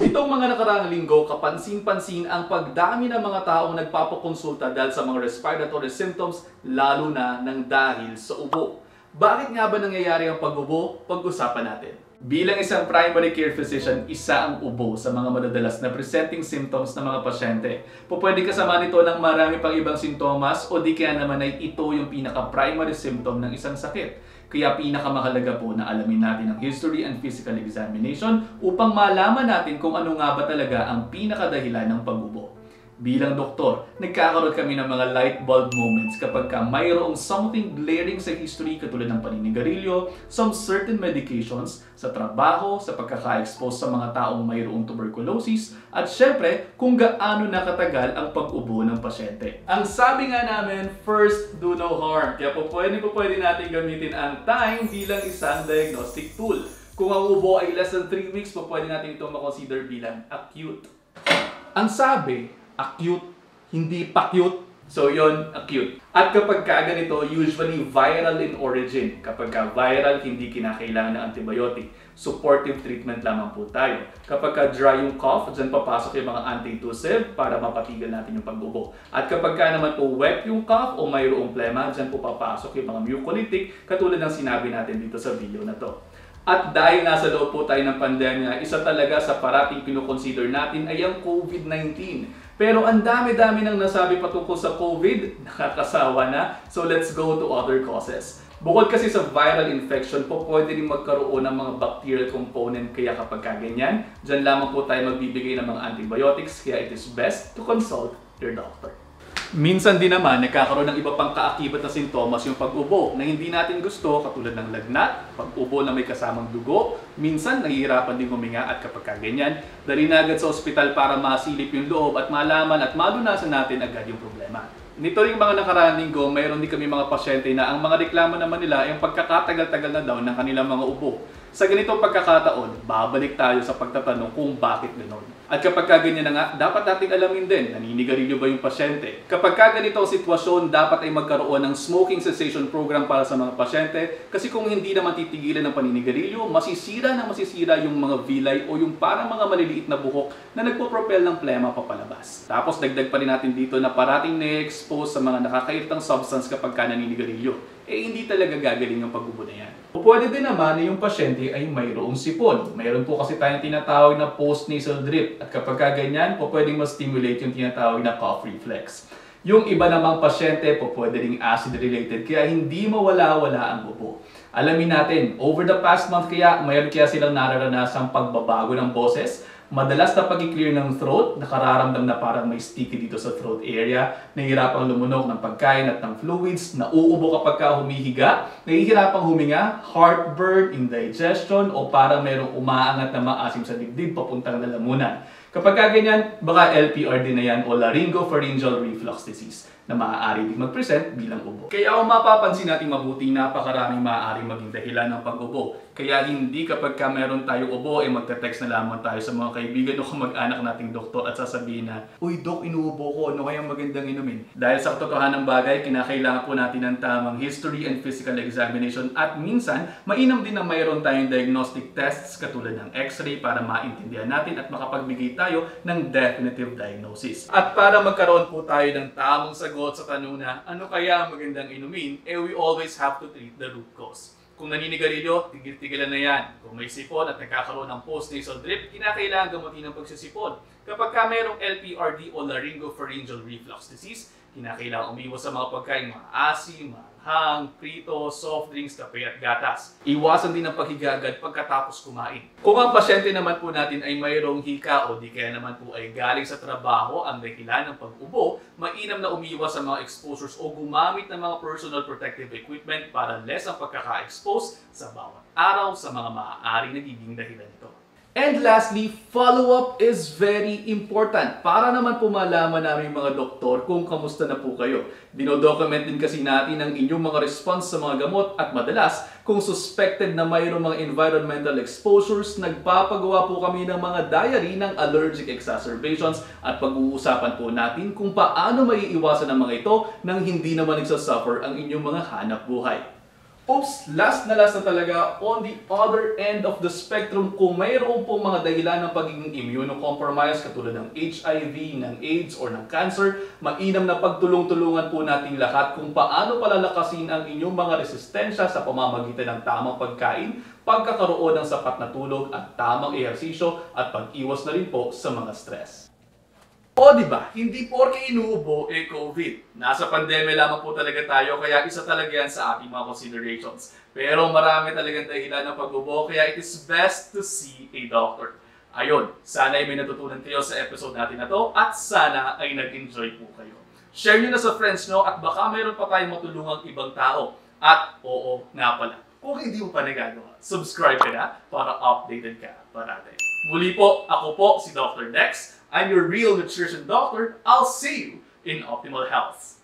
Nitong mga nakaraang linggo, kapansin-pansin ang pagdami ng mga taong nagpapakonsulta dahil sa mga respiratory symptoms, lalo na ng dahil sa ubo. Bakit nga ba nangyayari ang pag-ubo? Pag-usapan natin. Bilang isang primary care physician, isa ang ubo sa mga madadalas na presenting symptoms ng mga pasyente. Pwede kasama nito ng marami pang ibang sintomas o di kaya naman ay ito yung pinaka-primary symptom ng isang sakit. Kaya pinakamahalaga po na alamin natin ang history and physical examination upang malaman natin kung ano nga ba talaga ang pinakadahilan ng pag-ubo. Bilang doktor, nagkakaroon kami ng mga light bulb moments kapag mayroong something glaring sa history katulad ng paninigarilyo, some certain medications, sa trabaho, sa pagkaka-expose sa mga taong mayroong tuberculosis, at syempre kung gaano nakatagal ang pag-ubo ng pasyente. Ang sabi nga namin, first do no harm. Kaya pwede natin gamitin ang time bilang isang diagnostic tool. Kung ang ubo ay less than 3 weeks, pwede natin ito makonsider bilang acute. Ang sabi, acute, hindi pa-cute. So yon, acute. At kapag ganito, usually viral in origin. Kapag viral, hindi kinakailangan ng antibiotic. Supportive treatment lamang po tayo. Kapag dry yung cough, dyan papasok yung mga antitussive para mapatigil natin yung pag-ubo. At kapag naman po wet yung cough o mayroong plema, dyan po papasok yung mga mucolytic katulad ng sinabi natin dito sa video na to. At dahil nasa loob po tayo ng pandemya, isa talaga sa parating kinukonsider natin ay ang COVID-19. Pero ang dami-dami nang nasabi patungkol sa COVID, nakakasawa na. So let's go to other causes. Bukod kasi sa viral infection po, pwede rin magkaroon ng mga bacterial component kaya kapag ganyan, dyan lamang po tayo magbibigay ng mga antibiotics kaya it is best to consult your doctor. Minsan din naman, nagkakaroon ng iba pang kaakibat na sintomas yung pag-ubo na hindi natin gusto katulad ng lagnat, pag-ubo na may kasamang dugo, minsan nahihirapan din huminga at kapag ganyan, dali na agad sa ospital para masilip yung loob at malaman at malunasan natin agad yung problema. Nito rin mga nakaraang linggo, mayroon din kami mga pasyente na ang mga reklamo naman nila ay ang pagkakatagal-tagal na daw ng kanilang mga ubo. Sa ganitong pagkakataon, babalik tayo sa pagtatanong kung bakit ganoon. At kapag ganyan na nga, dapat nating alamin din, naninigarilyo ba yung pasyente? Kapag ganito ang sitwasyon, dapat ay magkaroon ng smoking cessation program para sa mga pasyente kasi kung hindi naman titigilan ng paninigarilyo, masisira yung mga villi o yung parang mga maliliit na buhok na nagpo-propel ng plema papalabas. Tapos dagdag pa rin natin dito na parating na-expose sa mga nakakairtang substance kapag naninigarilyo. Hindi talaga gagaling ang pag-ubo na yan. O pwede din naman na yung pasyente ay mayroong sipon. Mayroon po kasi tayong tinatawag na post-nasal drip. At kapag ganyan, pwedeng ma-stimulate yung tinatawag na cough reflex. Yung iba namang pasyente, pwede ring acid-related kaya hindi mawala-wala ang ubo. Alamin natin, over the past month mayroon kaya silang nararanasang pagbabago ng boses, madalas na pag-clear ng throat, nakararamdam na parang may sticky dito sa throat area, nahihirapang lumunok ng pagkain at ng fluids, nauubo kapag humihiga, nahihirapang huminga, heartburn, indigestion, o parang mayroong umaangat na maasim sa dibdib papuntang lalamunan. Kapag ganyan, baka LPRD na yan o laryngopharyngeal reflux disease na maaari din mag-present bilang ubo. Kaya kung mapapansin natin mabuti, napakaraming maaaring maging dahilan ng pag-ubo. Kaya hindi kapag meron tayong ubo, magte-text na lamang tayo sa mga kaibigan o kamag-anak nating doktor at sasabihin na, "Uy, Dok, inuubo ko, ano kayang magandang inumin?" Dahil sa katotohanan ng bagay, kinakailangan po natin ng tamang history and physical examination at minsan, mainam din na mayroon tayong diagnostic tests katulad ng x-ray para maintindihan natin at makapagbigay tayo ng definitive diagnosis. At para magkaroon po tayo ng tamang sagot sa tanong na ano kaya magandang inumin, we always have to treat the root cause. Kung naninigarilyo, tigil-tigilan na yan. Kung may sipon at nagkakaroon ng post-nasal drip, kinakailangan gamutin ang pagsisipon. Kapag mayroong LPRD o laryngopharyngeal reflux disease, kinakailangan umiwas sa mga pagkain maasim, maanghang, prito, soft drinks, kape at gatas. Iwasan din ang paghiga agad pagkatapos kumain. Kung ang pasyente naman po natin ay mayroong hika o di kaya naman po ay galing sa trabaho ang dahilan ng pag-ubo, mainam na umiwas sa mga exposures o gumamit ng mga personal protective equipment para less ang pagkaka-expose sa bawat araw sa mga maaaring nagiging dahilan nito. And lastly, follow-up is very important para naman po malaman namin mga doktor kung kamusta na po kayo. Dinodocument din kasi natin ang inyong mga response sa mga gamot at madalas, kung suspected na mayroong mga environmental exposures, nagpapagawa po kami ng mga diary ng allergic exacerbations at pag-uusapan po natin kung paano maiiwasan ang mga ito nang hindi naman nagsasuffer ang inyong mga hanap buhay. Oops, last na talaga, on the other end of the spectrum, kung mayroon pong mga dahilan ng pagiging immunocompromised katulad ng HIV, ng AIDS, or ng cancer, mainam na pagtulong-tulungan po nating lahat kung paano palalakasin ang inyong mga resistensya sa pamamagitan ng tamang pagkain, pagkakaroon ng sapat na tulog at tamang ehersisyo at pag-iwas na rin po sa mga stress. O diba, hindi porke inuubo COVID. Nasa pandemya lamang po talaga tayo, kaya isa talaga yan sa ating mga considerations. Pero marami talagang dahilan ng pag-ubo, kaya it is best to see a doctor. Ayun, sana ay may natutunan kayo sa episode natin na to at sana ay nag-enjoy po kayo. Share nyo na sa friends nyo at baka mayroon pa tayong matulungang ibang tao. At oo nga pala, kung hindi mo pa nagagawa, subscribe ka na para updated ka parate. Muli po, ako po si Dr. Dex. I'm your real nutrition doctor. I'll see you in optimal health.